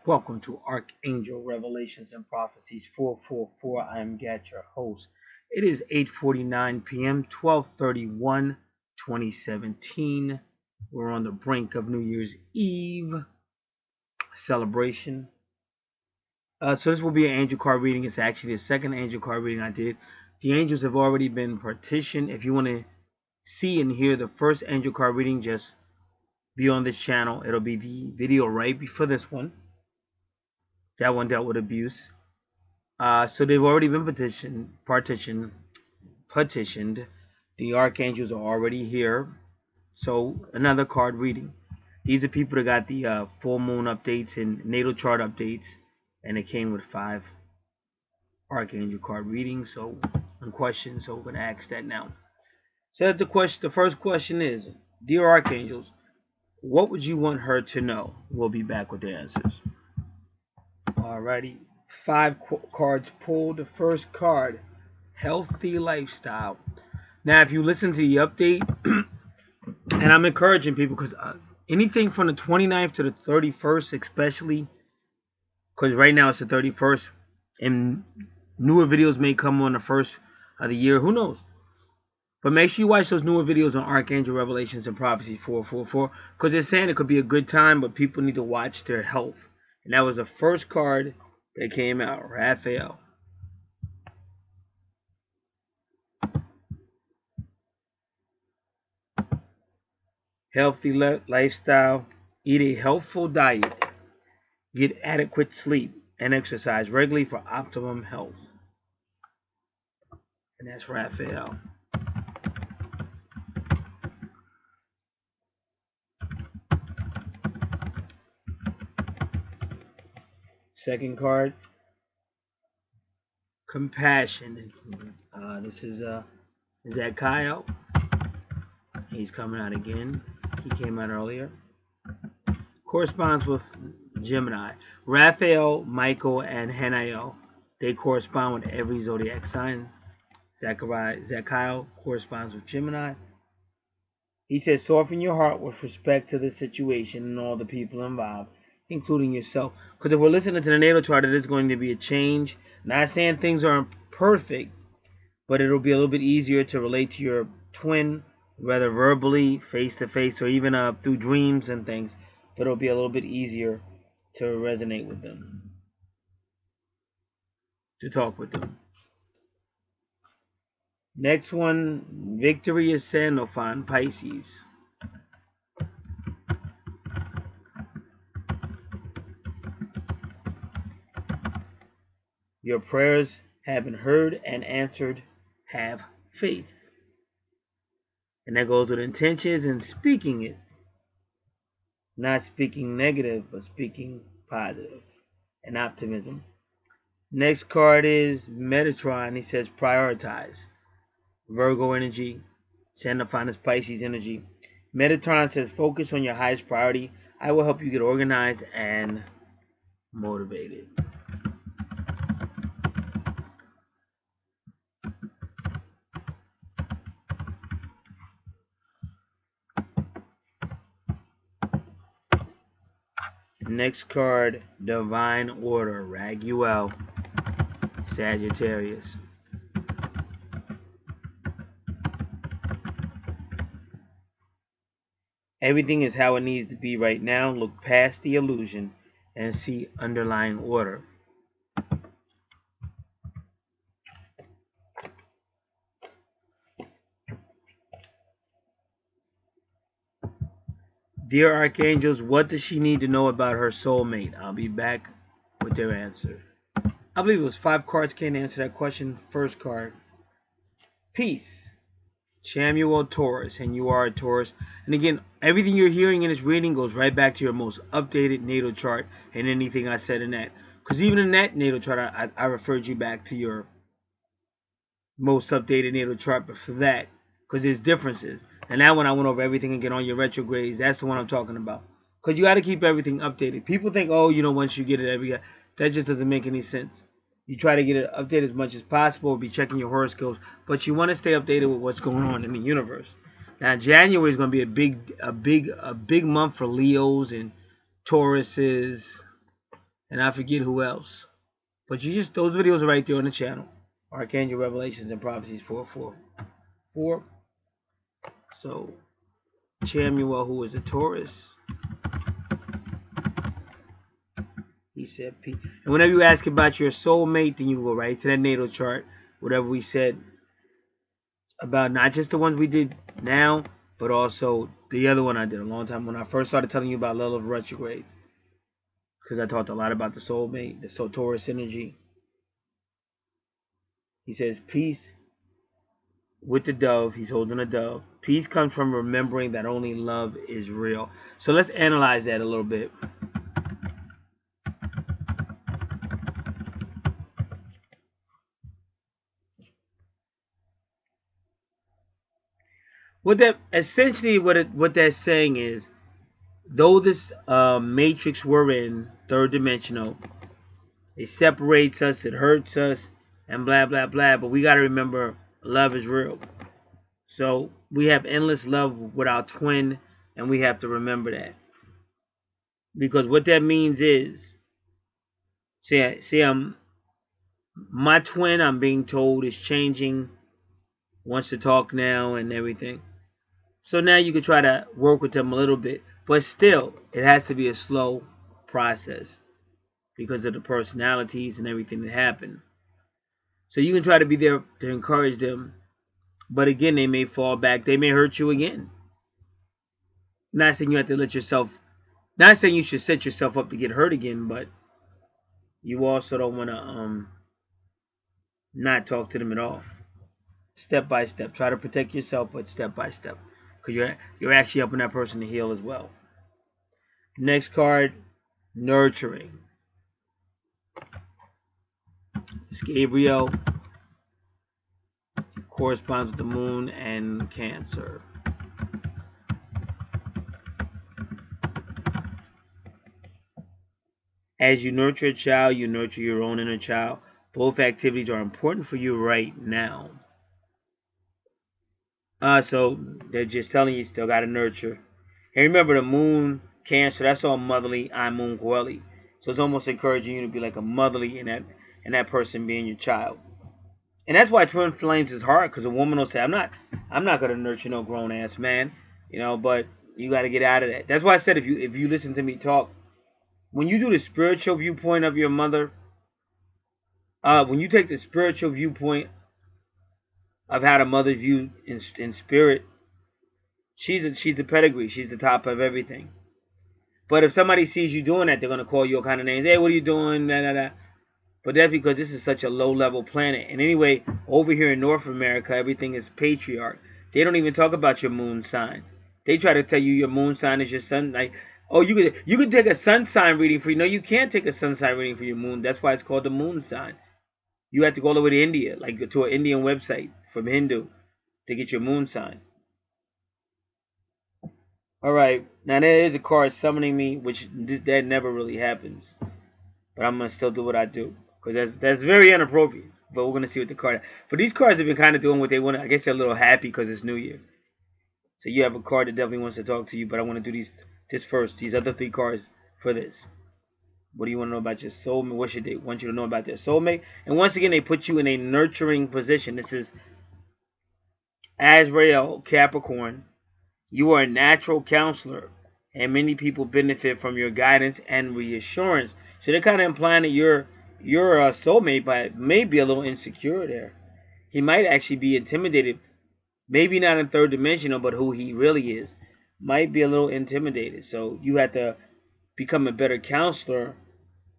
Welcome to Archangel Revelations and Prophecies 444. I am Gat, your host. It is 8:49 p.m., 12/31/2017. We're on the brink of New Year's Eve celebration. So this will be an angel card reading. It's actually the second angel card reading I did. The angels have already been partitioned. If you want to see and hear the first angel card reading, just be on this channel. It'll be the video right before this one. That one dealt with abuse. So they've already been partitioned. The archangels are already here. So another card reading. These are people that got the full moon updates and natal chart updates, and it came with 5 archangel card readings. So one question. So we're gonna ask that now. So the first question is, dear archangels, what would you want her to know? We'll be back with the answers. Alrighty, 5 cards pulled. The first card, healthy lifestyle. Now, if you listen to the update, and I'm encouraging people because anything from the 29th to the 31st, especially, because right now it's the 31st, and newer videos may come on the 1st of the year. Who knows? But make sure you watch those newer videos on Archangel Revelations and Prophecy 444, because they're saying it could be a good time, but people need to watch their health. And that was the first card that came out, Raphael. Healthy lifestyle. Eat a healthful diet. Get adequate sleep and exercise regularly for optimum health. And that's Raphael. Second card, compassion. This is that Kyle. He's coming out again. He came out earlier. Corresponds with Gemini. Raphael, Michael, and Hanael. They correspond with every zodiac sign. Zachariah corresponds with Gemini. He says, soften your heart with respect to the situation and all the people involved, including yourself. Because if we're listening to the natal chart, it is going to be a change. Not saying things aren't perfect, but it'll be a little bit easier to relate to your twin, whether verbally, face to face, or even through dreams and things. But it'll be a little bit easier to resonate with them, to talk with them. Next one, Victory is Sandalphon, Pisces. Your prayers have been heard and answered. Have faith. And that goes with intentions and speaking it. Not speaking negative, but speaking positive and optimism. Next card is Metatron. He says prioritize. Virgo energy. Sandalphon is Pisces energy. Metatron says focus on your highest priority. I will help you get organized and motivated. Next card, Divine Order, Raguel, Sagittarius. Everything is how it needs to be right now. Look past the illusion and see underlying order. Dear Archangels, what does she need to know about her soulmate? I'll be back with their answer. I believe it was 5 cards came to answer that question. First card, Peace. Samuel Taurus, and you are a Taurus. And again, everything you're hearing in this reading goes right back to your most updated natal chart and anything I said in that. Because even in that natal chart, I referred you back to your most updated natal chart, but for that, because there's differences. And that one I went over everything again on your retrogrades. That's the one I'm talking about. Because you got to keep everything updated. People think, oh, once you get it every year, that just doesn't make any sense. You try to get it updated as much as possible, be checking your horoscopes, but you want to stay updated with what's going on in the universe. Now, January is going to be a big month for Leos and Tauruses, and I forget who else. But you just, those videos are right there on the channel. Archangel Revelations and Prophecies 444. So Chamuel, who is a Taurus, he said, and whenever you ask about your soulmate, then you go right to that natal chart. Whatever we said about not just the ones we did now, but also the other one I did a long time when I first started telling you about Lilith retrograde. Because I talked a lot about the soulmate, the Taurus energy. He says, peace with the dove. He's holding a dove. Peace comes from remembering that only love is real. So let's analyze that a little bit. What that essentially what that's saying is, though this matrix we're in, third dimensional, it separates us, it hurts us, and blah blah blah. But we got to remember, love is real. So we have endless love with our twin, and we have to remember that. Because what that means is, my twin, I'm being told, is changing, wants to talk now and everything. So now you can try to work with them a little bit, but still, it has to be a slow process because of the personalities and everything that happened. So you can try to be there to encourage them, but again, they may fall back. They may hurt you again. Not saying you have to not saying you should set yourself up to get hurt again, but you also don't want to not talk to them at all. Step by step. Try to protect yourself, but step by step. Because you're actually helping that person to heal as well. Next card, nurturing. This Gabriel corresponds with the moon and Cancer. As you nurture a child, you nurture your own inner child. Both activities are important for you right now. So they're just telling you still got to nurture. And remember, the moon, Cancer, that's all motherly. I'm moon Coeli. So it's almost encouraging you to be like a motherly in that person being your child. And that's why twin flames is hard, because a woman will say, I'm not gonna nurture no grown ass man, but you got to get out of that. That's why I said, if you listen to me talk, when you do the spiritual viewpoint of your mother, when you take the spiritual viewpoint of how the mother viewed in spirit, she's the pedigree. She's the top of everything. But if somebody sees you doing that, they're gonna call you all kind of names. Hey, what are you doing? Nah, nah, nah. But that's because this is such a low-level planet. And anyway, over here in North America, everything is patriarch. They don't even talk about your moon sign. They try to tell you your moon sign is your sun. Like, oh, you could take a sun sign reading for you. No, you can't take a sun sign reading for your moon. That's why it's called the moon sign. You have to go all the way to India, like to an Indian website from Hindu, to get your moon sign. All right, now there is a card summoning me, which that never really happens. But I'm gonna still do what I do, because that's very inappropriate. But we're gonna see what the card. But these cards have been kind of doing what they want. I guess they're a little happy because it's New Year. So you have a card that definitely wants to talk to you. But I want to do this first. These other three cards for this. What do you want to know about your soulmate? What should they want you to know about their soulmate? And once again, they put you in a nurturing position. This is Azrael, Capricorn. You are a natural counselor, and many people benefit from your guidance and reassurance. So they're kind of implying that your soulmate, but may be a little insecure there. He might actually be intimidated. Maybe not in third dimensional, but who he really is. Might be a little intimidated. So you have to become a better counselor,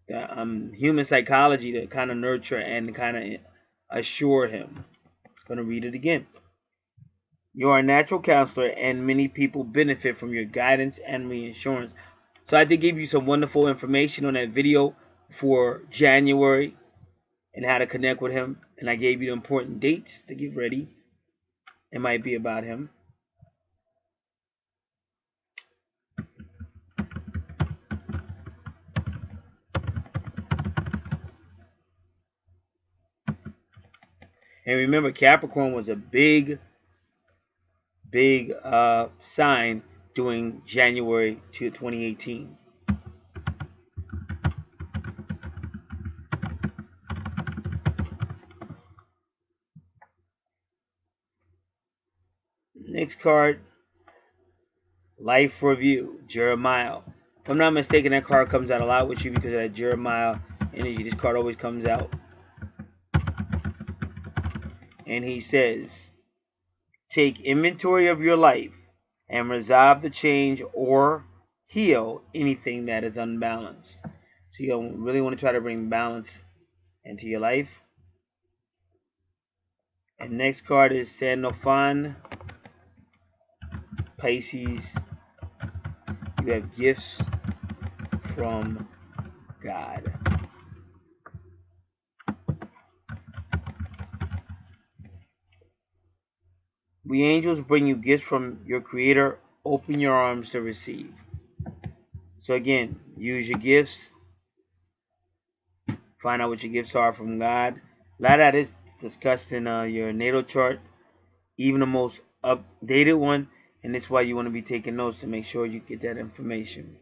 human psychology, to kind of nurture and kind of assure him. I'm going to read it again. You are a natural counselor, and many people benefit from your guidance and reassurance. So I did give you some wonderful information on that video for January and how to connect with him. And I gave you the important dates to get ready. It might be about him. And remember, Capricorn was a big sign during January 2018. Next card, Life Review, Jeremiah. If I'm not mistaken, that card comes out a lot with you because of that Jeremiah energy. This card always comes out. And he says, take inventory of your life and resolve the change or heal anything that is unbalanced. So you really want to try to bring balance into your life. And next card is Sandalphon, Pisces. You have gifts from God. We angels bring you gifts from your Creator. Open your arms to receive. So again, use your gifts. Find out what your gifts are from God. A lot of that is discussed in your natal chart, even the most updated one. And that's why you want to be taking notes to make sure you get that information.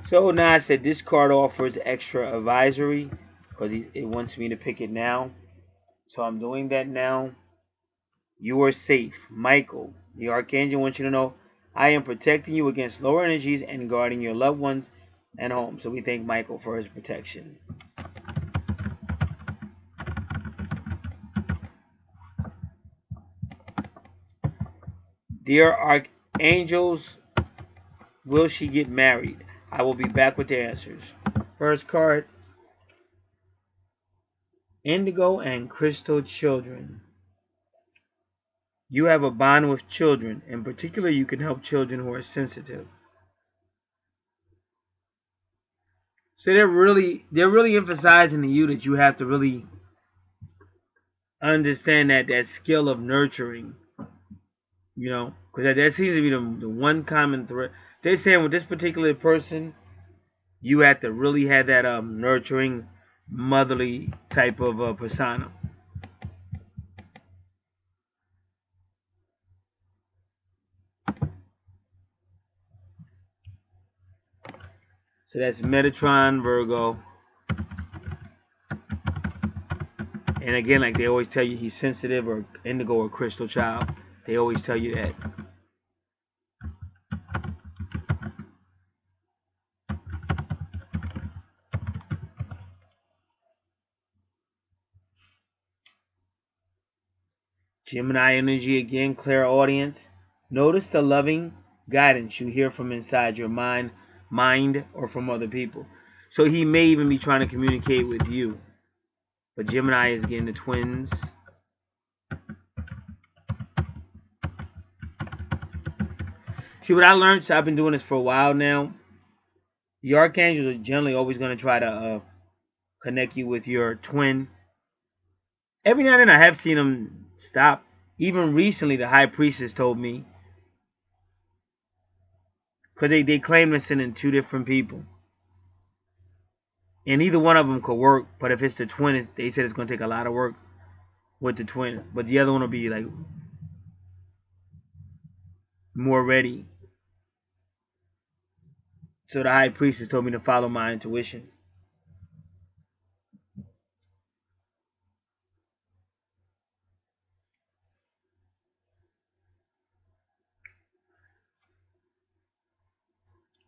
So now I said this card offers extra advisory because it wants me to pick it now. So I'm doing that now. You are safe. Michael, the Archangel, wants you to know, I am protecting you against lower energies and guarding your loved ones and home. So we thank Michael for his protection. Dear Archangels, will she get married? I will be back with the answers. First card, Indigo and Crystal Children. You have a bond with children. In particular, you can help children who are sensitive. So they're really emphasizing to you that you have to really understand that skill of nurturing. You know, because that seems to be the one common thread. They're saying with this particular person, you have to really have that nurturing, motherly type of persona. So that's Metatron, Virgo. And again, like they always tell you, he's sensitive or indigo or crystal child. They always tell you that. Gemini energy again, clairaudience. Notice the loving guidance you hear from inside your mind, or from other people. So he may even be trying to communicate with you. But Gemini is getting the twins. See what I learned? So I've been doing this for a while now. The archangels are generally always going to try to connect you with your twin. Every now and then I have seen them stop. Even recently, the high priestess told me. Because they claim they're sending two different people. And either one of them could work. But if it's the twin, they said it's going to take a lot of work with the twin. But the other one will be like more ready. So the high priestess told me to follow my intuition.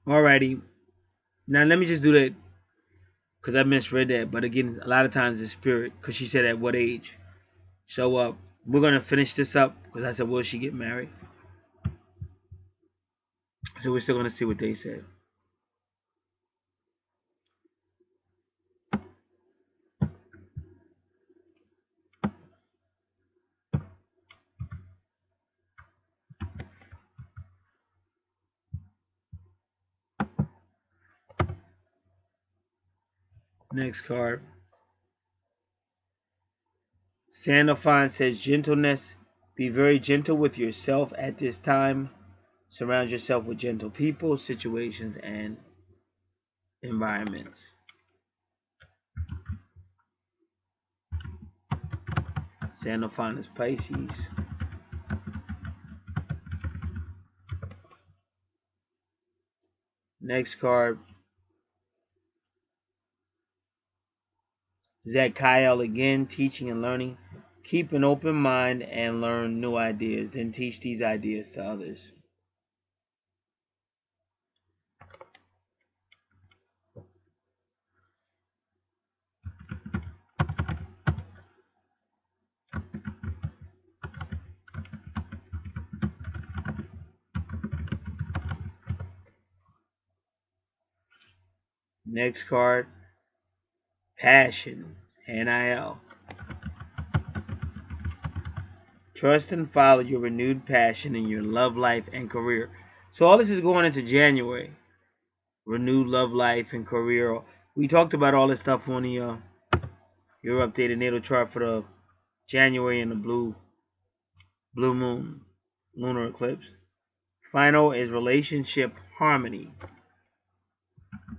Alrighty. Now let me just do that. Because I misread that. But again, a lot of times it's spirit. Because she said at what age. So we're going to finish this up. Because I said, will she get married? So we're still going to see what they said. Next card. Sandalphon says gentleness. Be very gentle with yourself at this time. Surround yourself with gentle people, situations, and environments. Sandalphon is Pisces. Next card, Zadkiel again, teaching and learning. Keep an open mind and learn new ideas, then teach these ideas to others. Next card, Passion, NIL. Trust and follow your renewed passion in your love life and career. So all this is going into January. Renewed love life and career. We talked about all this stuff on the your updated natal chart for the January and the blue moon lunar eclipse. Final is relationship harmony.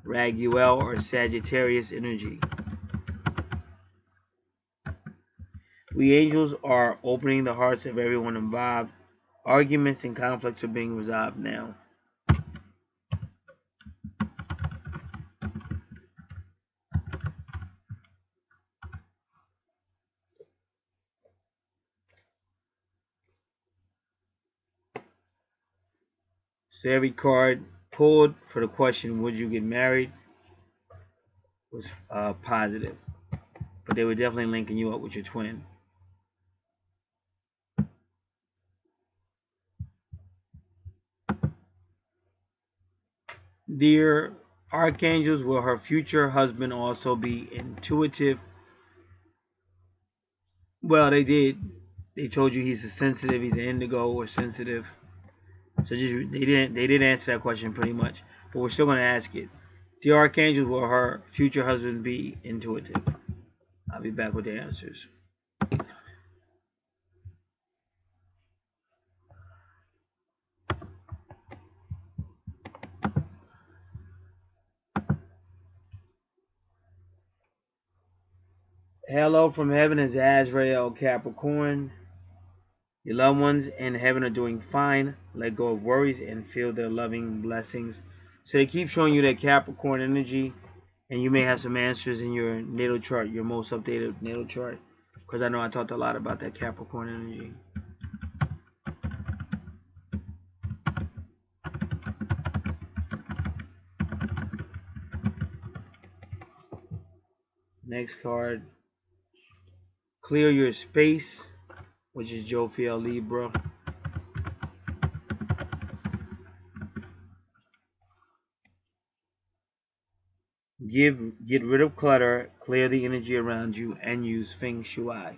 Raguel or Sagittarius energy. We angels are opening the hearts of everyone involved. Arguments and conflicts are being resolved now. So every card pulled for the question, would you get married, was positive. But they were definitely linking you up with your twin. Dear Archangels, will her future husband also be intuitive? Well, they did. They told you he's a sensitive, he's an indigo or sensitive. So just they did answer that question pretty much. But we're still gonna ask it. Dear Archangels, will her future husband be intuitive? I'll be back with the answers. Hello from heaven is Azrael Capricorn. Your loved ones in heaven are doing fine. Let go of worries and feel their loving blessings. So they keep showing you that Capricorn energy, and you may have some answers in your natal chart, your most updated natal chart, because I know I talked a lot about that Capricorn energy. Next card, Clear Your Space, which is Jophiel Libra. Get rid of clutter, clear the energy around you, and use Feng Shui.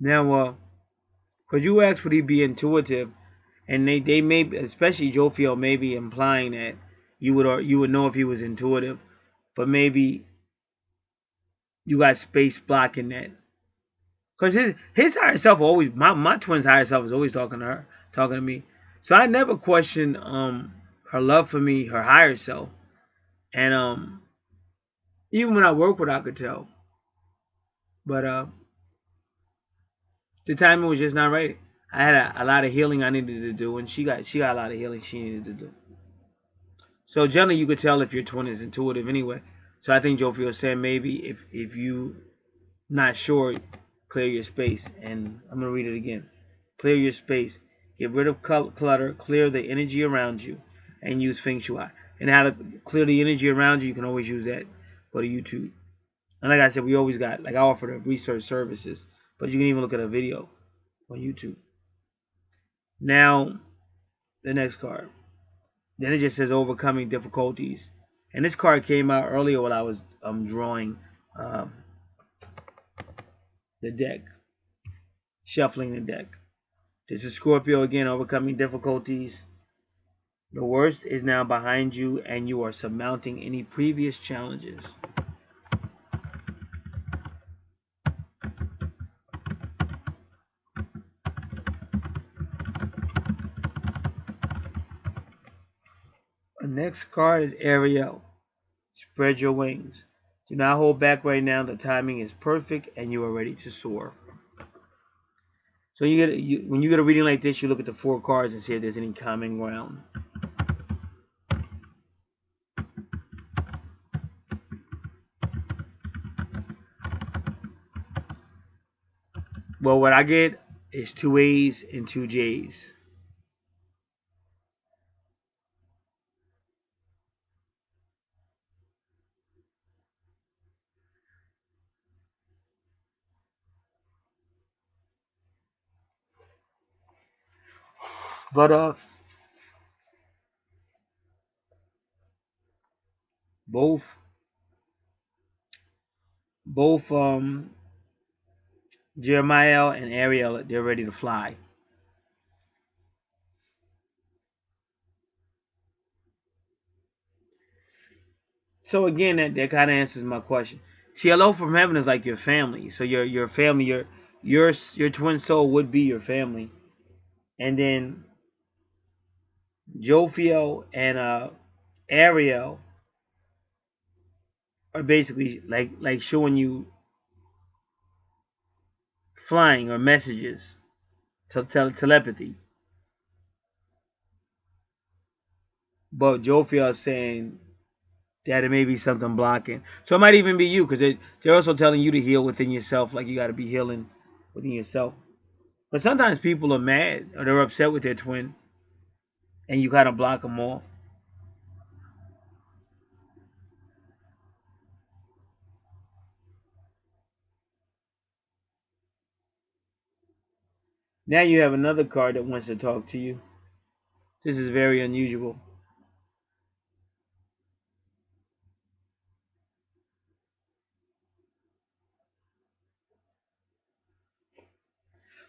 Now, because you asked would he be intuitive, and they may, especially Jophiel, may be implying that you would know if he was intuitive, but maybe you got space blocking that. Because his higher self always, my twin's higher self is always talking to me. So I never questioned her love for me, her higher self. And even when I work with her, I could tell. But the timing was just not right. I had a lot of healing I needed to do, and she got a lot of healing she needed to do. So generally you could tell if your twin is intuitive anyway. So I think Jophiel was saying maybe if you not sure, clear your space. And I'm gonna read it again. Clear your space. Get rid of clutter. Clear the energy around you, and use Feng Shui. And how to clear the energy around you, you can always use that. Go to YouTube. And like I said, we always got, like I offer the research services, but you can even look at a video on YouTube. Now, the next card. Then it just says overcoming difficulties. And this card came out earlier while I was drawing the deck, shuffling the deck. This is Scorpio again, overcoming difficulties. The worst is now behind you, and you are surmounting any previous challenges. The next card is Ariel. Spread your wings. Do not hold back right now. The timing is perfect and you are ready to soar. So when you get a reading like this, you look at the 4 cards and see if there's any common ground. Well, what I get is 2 A's and 2 J's. But both Jeremiah and Ariel, they're ready to fly. So again, that kind of answers my question. See, hello from heaven is like your family. So your family, your twin soul would be your family, and then Jophiel and Ariel are basically like showing you flying or messages, telepathy. But Jophiel is saying that it may be something blocking. So it might even be you, because they're also telling you to heal within yourself, like you got to be healing within yourself. But sometimes people are mad or they're upset with their twin, and you kind of block them off. Now you have another card that wants to talk to you. This is very unusual.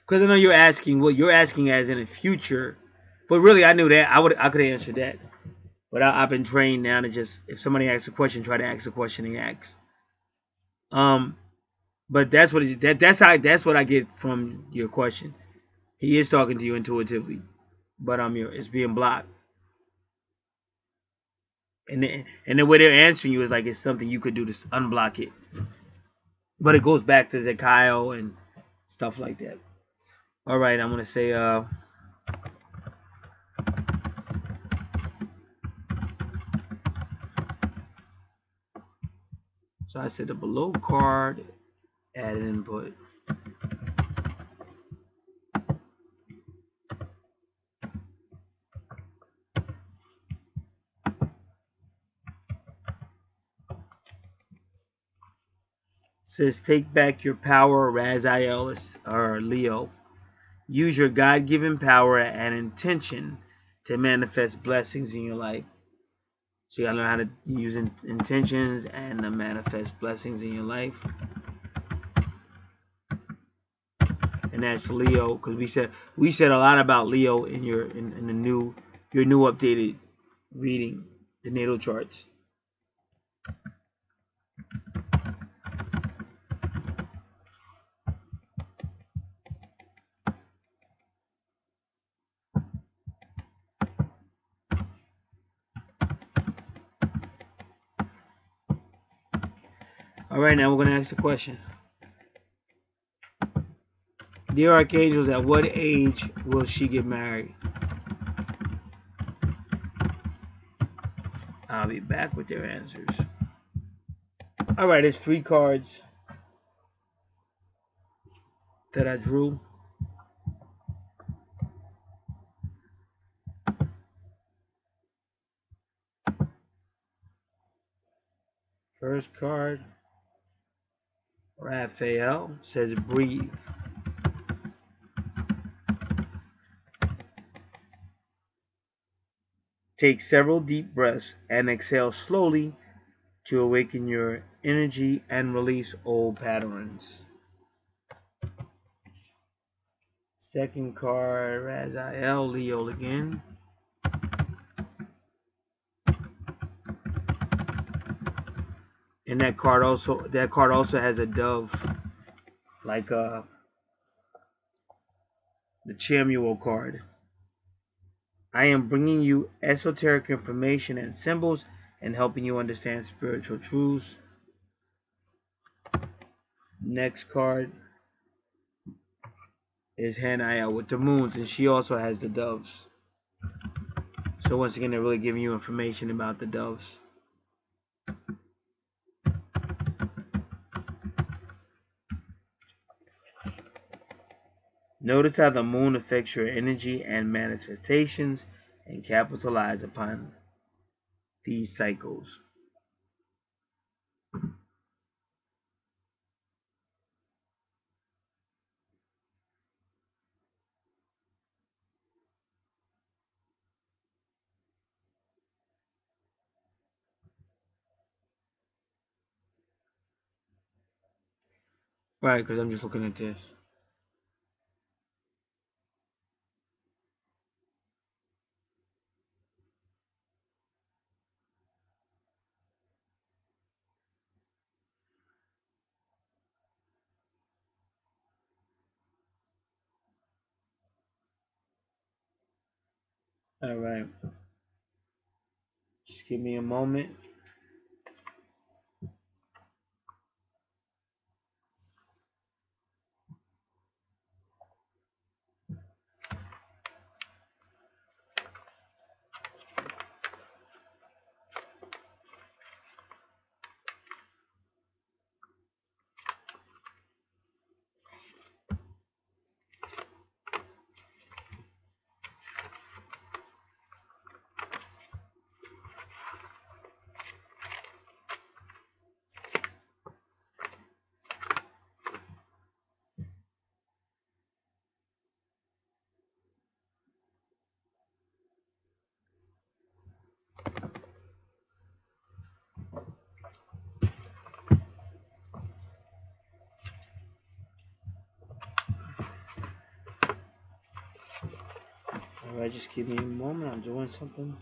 Because I know you're asking, well, you're asking as in the future, but really I knew that I could have answered that, but I've been trained now to just, if somebody asks a question, try to ask the question he asks. But that's what that's what I get from your question. He is talking to you intuitively, but it's being blocked, and the way they're answering you is like it's something you could do to unblock it, but it goes back to Zechariah and stuff like that. All right, I'm gonna say so I said the below card, add an input. Says take back your power, Raziel or Leo. Use your God-given power and intention to manifest blessings in your life. So you gotta learn how to use intentions and to manifest blessings in your life. And that's Leo, because we said a lot about Leo in your new updated reading, the natal charts. All right, now we're gonna ask the question. Dear Archangels, at what age will she get married? I'll be back with their answers. All right, there's 3 cards that I drew. First card, Raphael, says breathe. Take several deep breaths and exhale slowly to awaken your energy and release old patterns. Second card, Raziel, Leo again. And that card also has a dove, like the Chamuel card. I am bringing you esoteric information and symbols and helping you understand spiritual truths. Next card is Haniah with the moons, and she also has the doves. So once again, they're really giving you information about the doves. Notice how the moon affects your energy and manifestations, and capitalize upon these cycles. Right, because I'm just looking at this. All right. Just give me a moment. All right, just give me a moment. I'm doing something.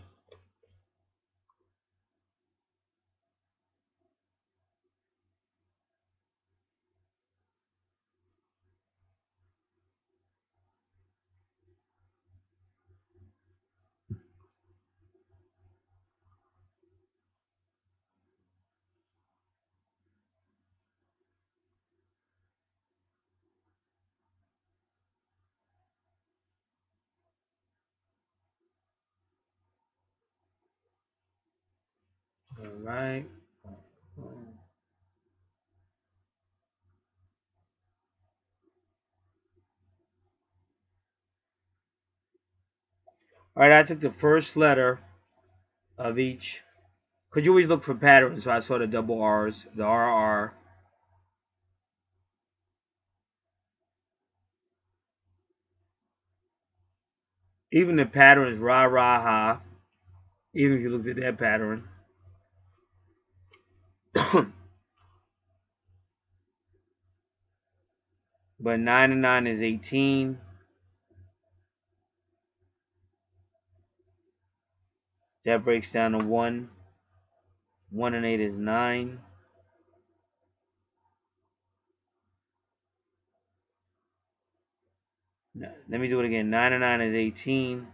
All right. All right, I took the first letter of each. Could you always look for patterns? So I saw the double R's, the RR. Even the pattern is Ra Ra Ha. Even if you looked at that pattern. But 9 and 9 is 18. That breaks down to 1. 1 and 8 is 9. Let me do it again. 9 and 9 is 18.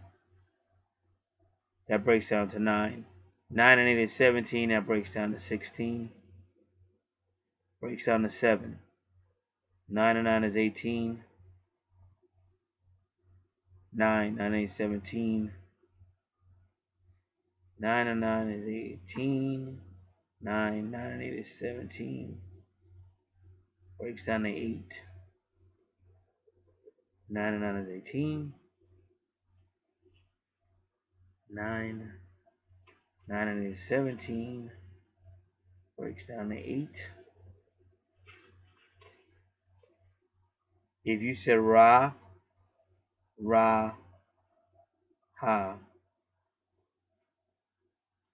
That breaks down to 9. 9 and 8 is 17. That breaks down to 16. Breaks down to 7. 9 and 9 is 18. 9. 9 and 8 is 17. 9 and 9 is 18. 9. 9 and 8 is 17. Breaks down to 8. 9 and 9 is 18. 9. 9 and 8 is 17. Breaks down to 8. If you said Ra, Ra, Ha,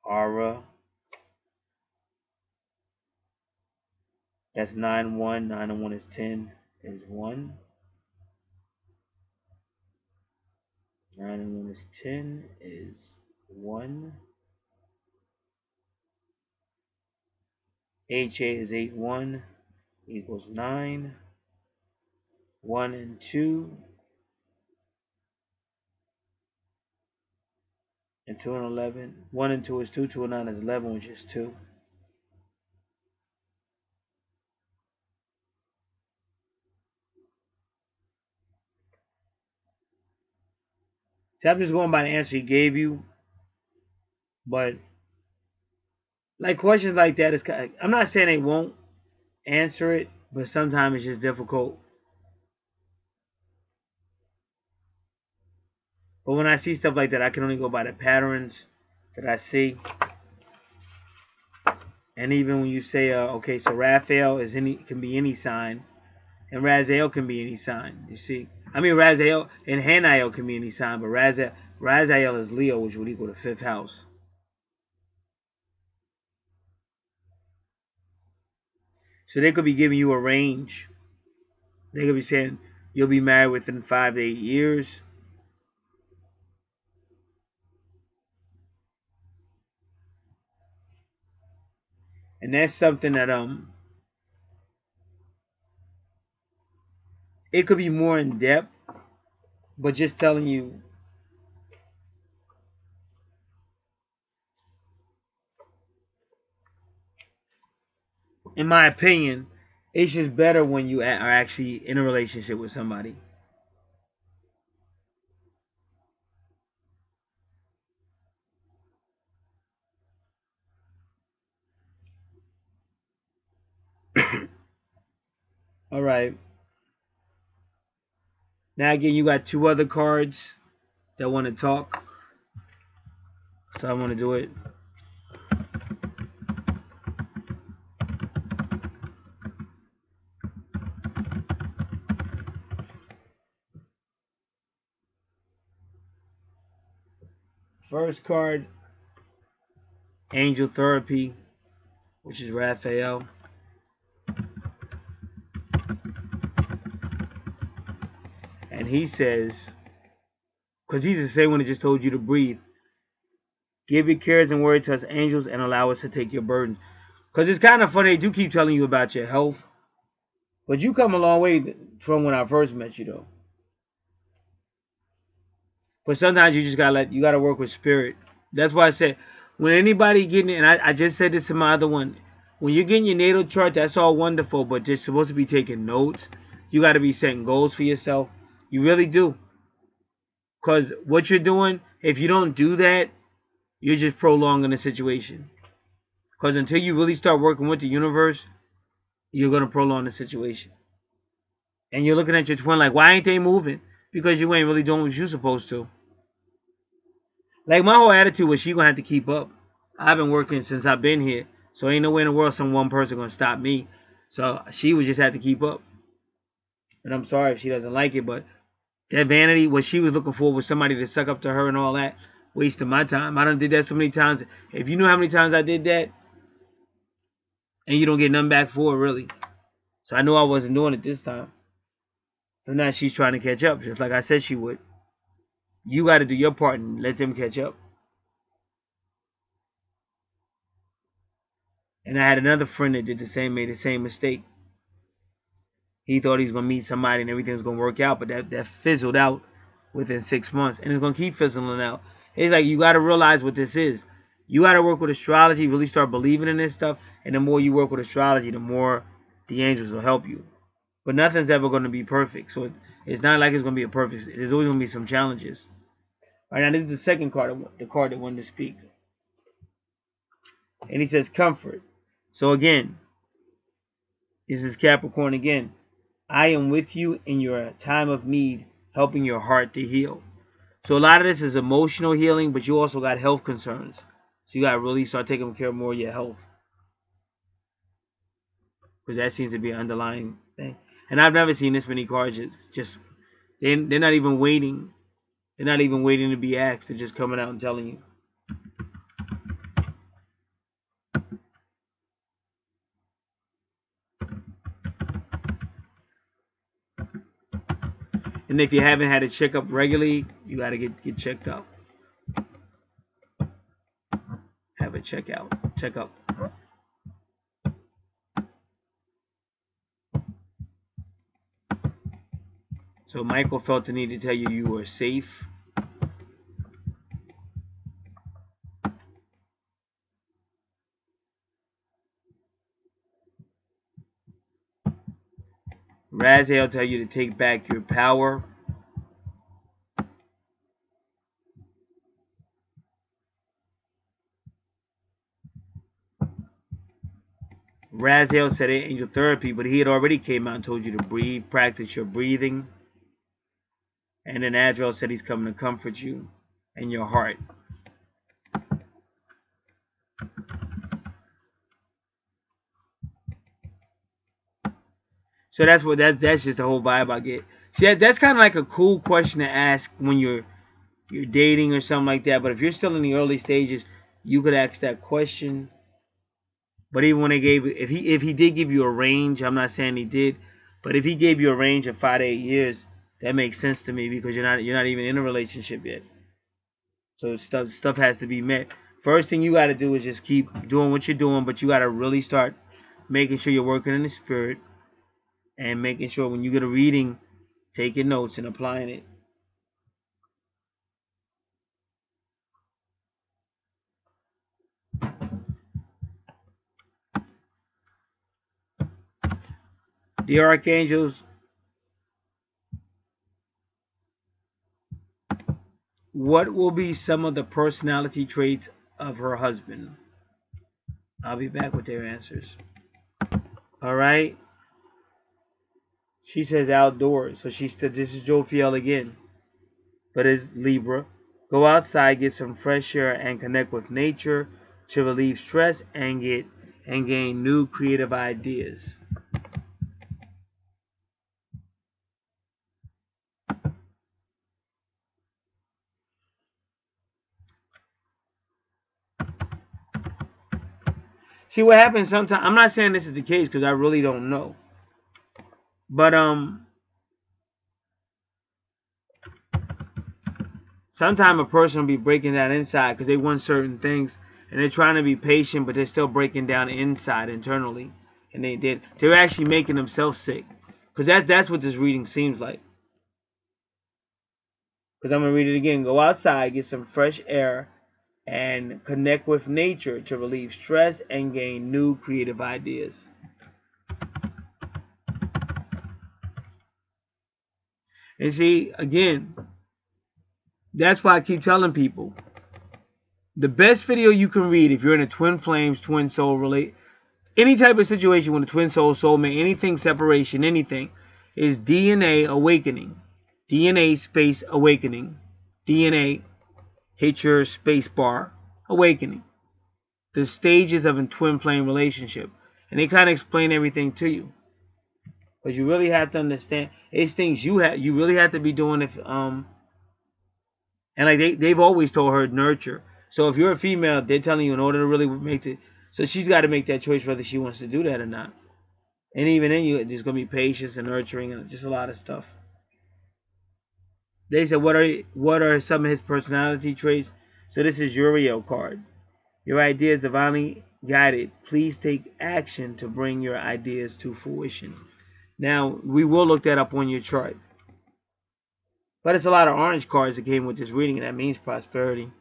Ara, that's 9, 1. 9 and 1 is 10, is 1. 9 and 1 is 10, is 1. HA is 8, 1, equals 9. 1 and 2. And 2 and 11. 1 and 2 is 2. 2 and 9 is 11, which is 2. So I'm just going by the answer he gave you. But like questions like that is kind of, I'm not saying they won't answer it, but sometimes it's just difficult. But when I see stuff like that, I can only go by the patterns that I see. And even when you say, okay, so Raphael is can be any sign, and Raziel can be any sign. You see, I mean Raziel and Hanael can be any sign, but Raziel is Leo, which would equal the fifth house. So they could be giving you a range. They could be saying you'll be married within 5 to 8 years. And that's something that it could be more in depth, but just telling you, in my opinion, it's just better when you are actually in a relationship with somebody. All right. Now again, you got two other cards that want to talk, so I want to do it. First card, Angel Therapy, which is Raphael. And he says, because he's the same one that just told you to breathe, give your cares and worries to us angels and allow us to take your burden. Because it's kind of funny, they do keep telling you about your health. But you come a long way from when I first met you, though. But sometimes you just you gotta work with spirit. That's why I said, when anybody getting, and I just said this in my other one, when you're getting your natal chart, that's all wonderful, but you're supposed to be taking notes. You got to be setting goals for yourself. You really do. Because what you're doing, if you don't do that, you're just prolonging the situation. Because until you really start working with the universe, you're going to prolong the situation. And you're looking at your twin like, why ain't they moving? Because you ain't really doing what you're supposed to. Like, my whole attitude was she going to have to keep up. I've been working since I've been here. So ain't no way in the world some one person going to stop me. So she would just have to keep up. And I'm sorry if she doesn't like it, but that vanity, what she was looking for was somebody to suck up to her and all that. Wasting my time. I done did that so many times. If you knew how many times I did that, and you don't get nothing back for it, really. So I knew I wasn't doing it this time. So now she's trying to catch up, just like I said she would. You got to do your part and let them catch up. And I had another friend that did the same, made the same mistake. He thought he was going to meet somebody and everything was going to work out, but that fizzled out within 6 months. And it's going to keep fizzling out. It's like you got to realize what this is. You got to work with astrology, really start believing in this stuff. And the more you work with astrology, the more the angels will help you. But nothing's ever going to be perfect. So it's not like it's going to be a perfect. There's always going to be some challenges. All right, now this is the second card, the card that wanted to speak. And he says comfort. So again, this is Capricorn again. I am with you in your time of need, helping your heart to heal. So a lot of this is emotional healing, but you also got health concerns. So you got to really start taking care of more of your health. Because that seems to be an underlying thing. And I've never seen this many cards just they're not even waiting. They're not even waiting to be asked. They're just coming out and telling you. And if you haven't had a checkup regularly, you got to get checked up. Have a checkup. So Michael felt the need to tell you you were safe. Raziel tell you to take back your power. Raziel said angel therapy, but he had already came out and told you to breathe, practice your breathing. And then Adriel said he's coming to comfort you and your heart. So that's just the whole vibe I get. See, that's kind of like a cool question to ask when you're dating or something like that. But if you're still in the early stages, you could ask that question. But even when they gave, if he did give you a range, I'm not saying he did, but if he gave you a range of 5 to 8 years, that makes sense to me because you're not even in a relationship yet. So stuff has to be met. First thing you got to do is just keep doing what you're doing, but you got to really start making sure you're working in the spirit and making sure when you get a reading, taking notes and applying it. Dear Archangels, what will be some of the personality traits of her husband? I'll be back with their answers. All right. She says outdoors. So this is Jophiel again. But it's Libra. Go outside, get some fresh air, and connect with nature to relieve stress and gain new creative ideas. See what happens sometimes. I'm not saying this is the case because I really don't know. But sometimes a person will be breaking down inside because they want certain things and they're trying to be patient, but they're still breaking down inside internally, and they're actually making themselves sick. Because that's what this reading seems like. Because I'm gonna read it again. Go outside, get some fresh air, and connect with nature to relieve stress and gain new creative ideas. And see, again, that's why I keep telling people, the best video you can read if you're in a twin flames, twin soul relate, any type of situation with a twin soul, soulmate, anything, separation, anything, is DNA Awakening. DNA space Awakening. DNA, hit your space bar, Awakening. The stages of a twin flame relationship. And they kind of explain everything to you. But you really have to understand, it's things you really have to be doing if and like they've always told her nurture. So if you're a female, they're telling you in order to really make it, so she's got to make that choice whether she wants to do that or not. And even then, there's gonna be patience and nurturing and just a lot of stuff. They said, what are some of his personality traits? So this is Uriel card. Your ideas divinely guided. Please take action to bring your ideas to fruition. Now, we will look that up on your chart. But it's a lot of orange cards that came with this reading, and that means prosperity.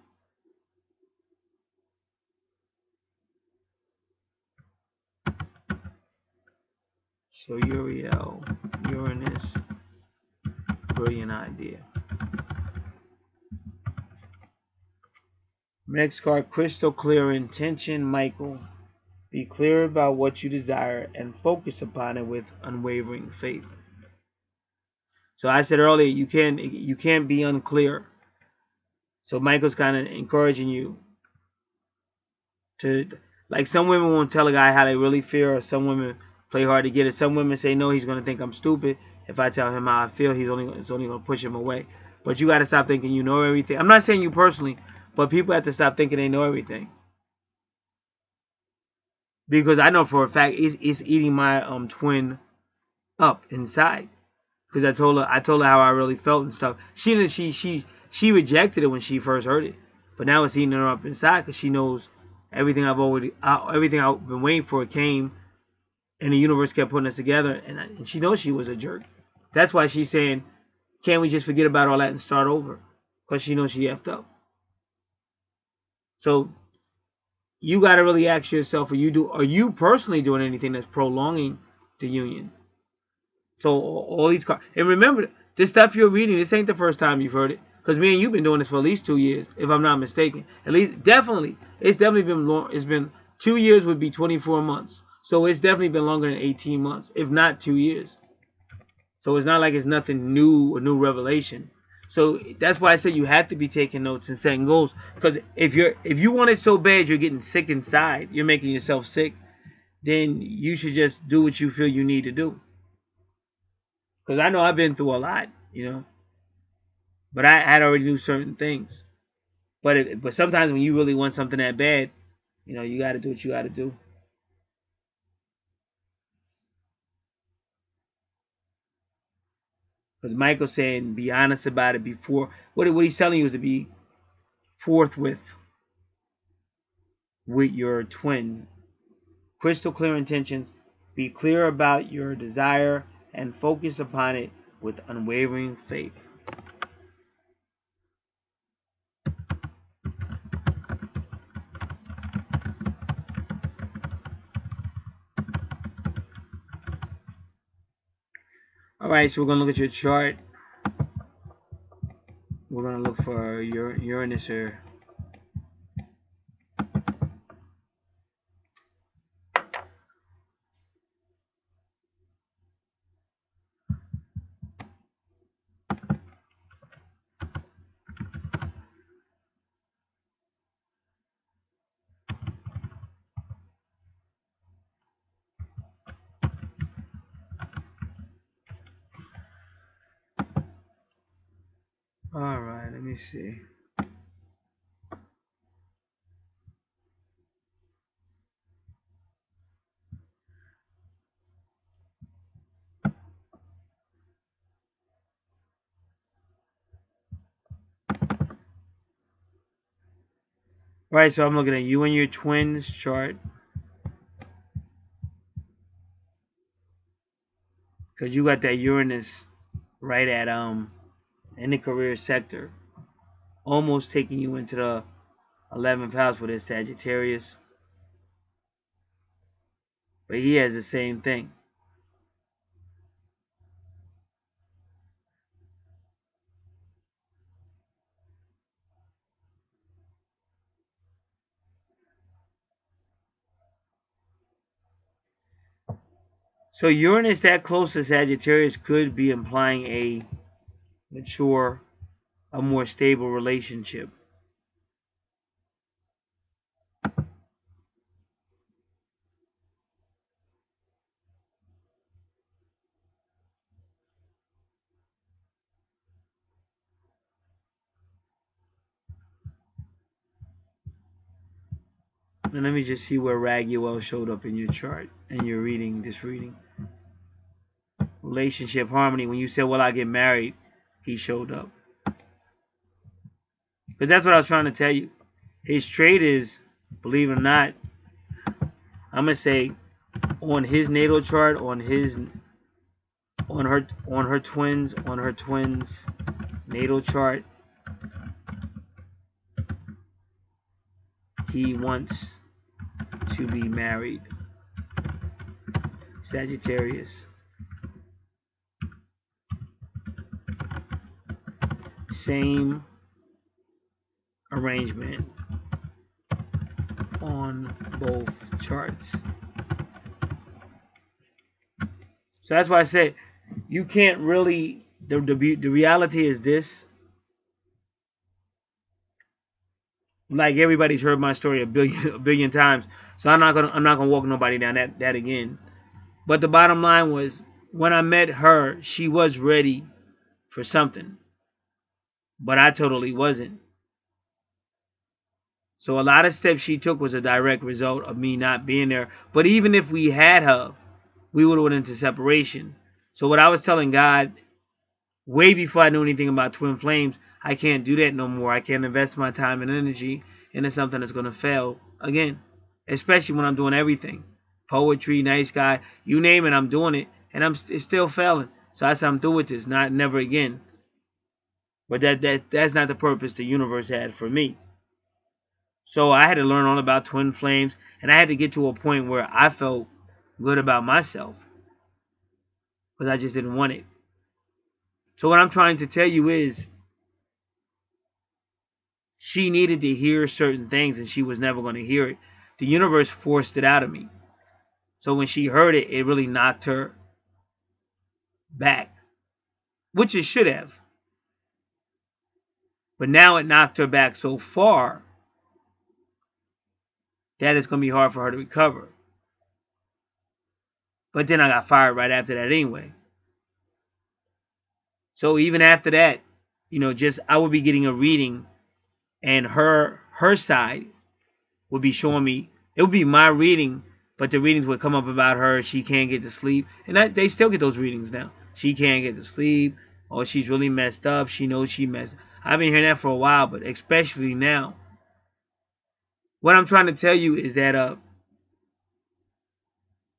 So Uriel, Uranus, brilliant idea. Next card, crystal clear intention, Michael. Be clear about what you desire and focus upon it with unwavering faith. So I said earlier, you can't be unclear. So Michael's kind of encouraging you to, like, some women won't tell a guy how they really feel, or some women play hard to get it. Some women say, no, he's going to think I'm stupid. If I tell him how I feel, it's only going to push him away. But you got to stop thinking you know everything. I'm not saying you personally, but people have to stop thinking they know everything. Because I know for a fact it's eating my twin up inside. Because I told her how I really felt and stuff. She rejected it when she first heard it, but now it's eating her up inside because she knows everything everything I've been waiting for came, and the universe kept putting us together, and she knows she was a jerk. That's why she's saying, can't we just forget about all that and start over? Because she knows she effed up. So you got to really ask yourself, are you personally doing anything that's prolonging the union? So all these cards, and remember, this stuff you're reading, this ain't the first time you've heard it, because me and you've been doing this for at least 2 years, if I'm not mistaken. At least, definitely, it's definitely been long. It's been 2 years would be 24 months. So it's definitely been longer than 18 months, if not 2 years. So it's not like it's nothing new, a new revelation. So that's why I said you have to be taking notes and setting goals. Because if you want it so bad you're getting sick inside, you're making yourself sick, then you should just do what you feel you need to do. Because I know I've been through a lot, but I had already knew certain things. But sometimes when you really want something that bad, you got to do what you got to do. Because Michael's saying be honest about it before. What he's telling you is to be forthwith with your twin. Crystal clear intentions. Be clear about your desire and focus upon it with unwavering faith. Alright, so we're going to look at your chart. We're going to look for your Uranus here. Alright, let me see. Alright, so I'm looking at you and your twins chart. Because you got that Uranus right at in the career sector. Almost taking you into the 11th house with his Sagittarius. But he has the same thing. So Uranus that close to Sagittarius could be implying a mature, a more stable relationship. And let me just see where Raguel showed up in your chart and your reading, this reading. Relationship harmony. When you said, well, I get married, he showed up. But that's what I was trying to tell you. His trait is, believe it or not, I'm gonna say on his natal chart, on her twins natal chart, he wants to be married. Sagittarius. Same arrangement on both charts. So that's why I said you can't really. The reality is this. Like everybody's heard my story a billion times, so I'm not gonna walk nobody down that again. But the bottom line was when I met her, she was ready for something, but I totally wasn't. So a lot of steps she took was a direct result of me not being there. But even if we had her, we would have went into separation. So what I was telling God way before I knew anything about twin flames, I can't do that no more. I can't invest my time and energy into something that's going to fail again, especially when I'm doing everything. Poetry, nice guy, you name it, I'm doing it, and it's still failing. So I said I'm through with this, never again. But that's not the purpose the universe had for me. So I had to learn all about twin flames, and I had to get to a point where I felt good about myself because I just didn't want it. So what I'm trying to tell you is she needed to hear certain things and she was never going to hear it. The universe forced it out of me. So when she heard it, it really knocked her back, which it should have. But now it knocked her back so far that it's going to be hard for her to recover. But then I got fired right after that anyway. So even after that, just I would be getting a reading, and her side would be showing me. It would be my reading, but the readings would come up about her. She can't get to sleep, and they still get those readings now. She can't get to sleep, or she's really messed up. She knows she messed. I've been hearing that for a while, but especially now. What I'm trying to tell you is that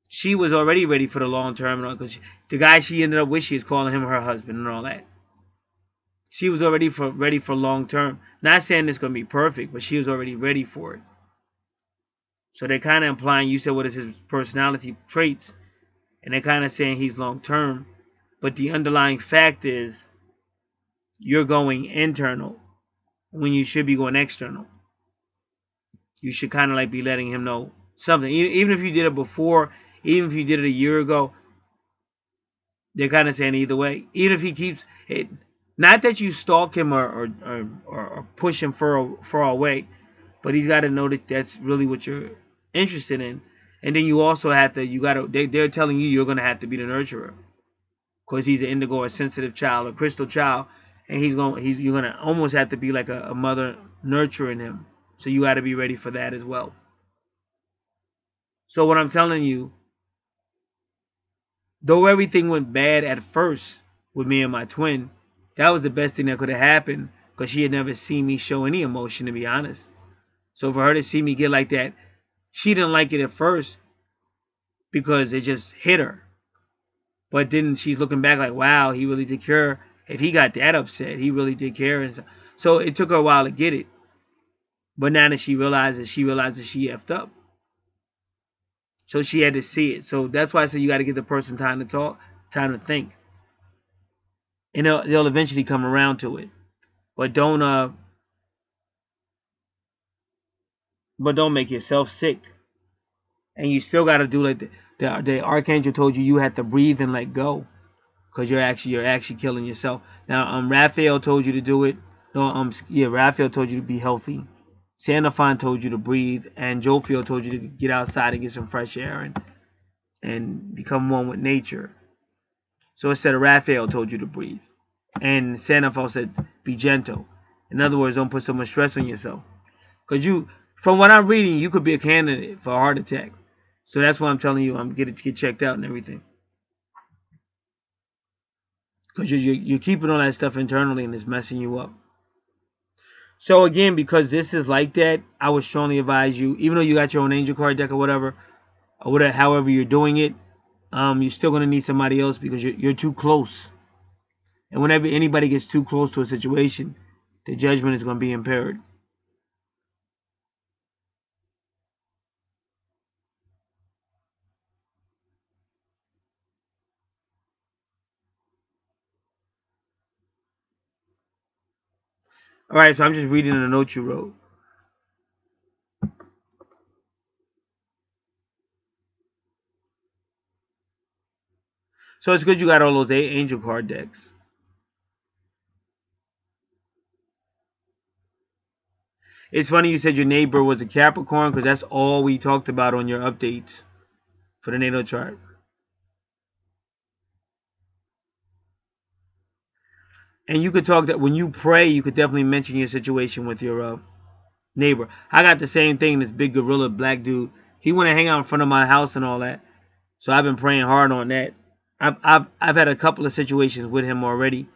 she was already ready for the long term, because the guy she ended up with, she is calling him her husband and all that. She was already ready for long term. Not saying it's going to be perfect, but she was already ready for it. So they're kind of implying, you said, what is his personality traits? And they're kind of saying he's long term. But the underlying fact is you're going internal when you should be going external. You should kind of like be letting him know something. Even if you did it before, even if you did it a year ago, they're kind of saying either way. Even if he keeps it, not that you stalk him or push him far away, but he's got to know that that's really what you're interested in. And then you also have to, they're telling you you're going to have to be the nurturer, because he's an indigo or sensitive child, a crystal child, and you're going to almost have to be like a mother nurturing him. So you got to be ready for that as well. So what I'm telling you, though everything went bad at first with me and my twin, that was the best thing that could have happened, because she had never seen me show any emotion, to be honest. So for her to see me get like that, she didn't like it at first because it just hit her. But then she's looking back like, wow, he really did care. If he got that upset, he really did care. And so it took her a while to get it. But now that she realizes she effed up. So she had to see it. So that's why I said you got to give the person time to talk, time to think. And they'll eventually come around to it. But don't make yourself sick. And you still got to do like the Archangel told you had to breathe and let go, because you're actually killing yourself. Now Raphael told you to do it. No, Raphael told you to be healthy. Sanafon told you to breathe, and Jophiel told you to get outside and get some fresh air and become one with nature. So instead of Raphael told you to breathe, and Sanafon said be gentle. In other words, don't put so much stress on yourself, because from what I'm reading, you could be a candidate for a heart attack. So that's why I'm telling you, I'm get checked out and everything, because you're keeping all that stuff internally and it's messing you up. So again, because this is like that, I would strongly advise you, even though you got your own angel card deck or whatever, however you're doing it, you're still going to need somebody else, because you're too close. And whenever anybody gets too close to a situation, the judgment is going to be impaired. All right, so I'm just reading the note you wrote. So it's good you got all those angel card decks. It's funny you said your neighbor was a Capricorn, because that's all we talked about on your updates for the natal chart. And you could talk that when you pray, you could definitely mention your situation with your neighbor. I got the same thing. This big gorilla black dude, he want to hang out in front of my house and all that. So I've been praying hard on that. I've had a couple of situations with him already,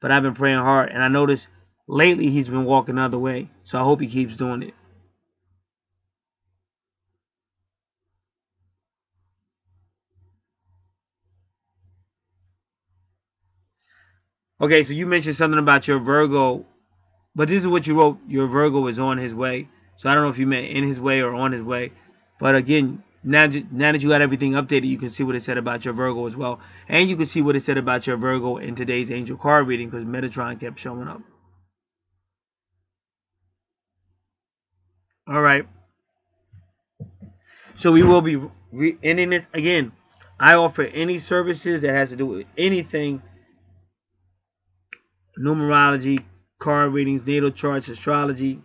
but I've been praying hard, and I noticed lately he's been walking the other way. So I hope he keeps doing it. Okay, so you mentioned something about your Virgo, but this is what you wrote. Your Virgo is on his way. So I don't know if you meant in his way or on his way. But again, now that you got everything updated, you can see what it said about your Virgo as well. And you can see what it said about your Virgo in today's angel card reading, because Metatron kept showing up. All right. So we will be ending this again. I offer any services that has to do with anything: numerology, card readings, natal charts, astrology,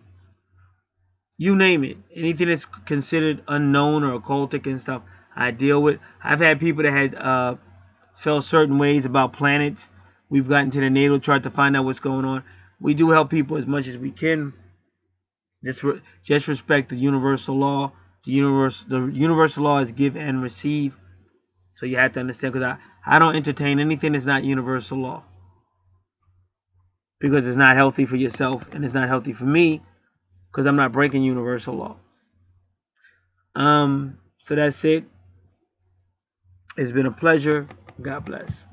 you name it. Anything that's considered unknown or occultic and stuff, I deal with. I've had people that had felt certain ways about planets. We've gotten to the natal chart to find out what's going on. We do help people as much as we can. Just respect the universal law. The universal law is give and receive. So you have to understand, because I don't entertain anything that's not universal law, because it's not healthy for yourself and it's not healthy for me, because I'm not breaking universal law. So that's it. It's been a pleasure. God bless.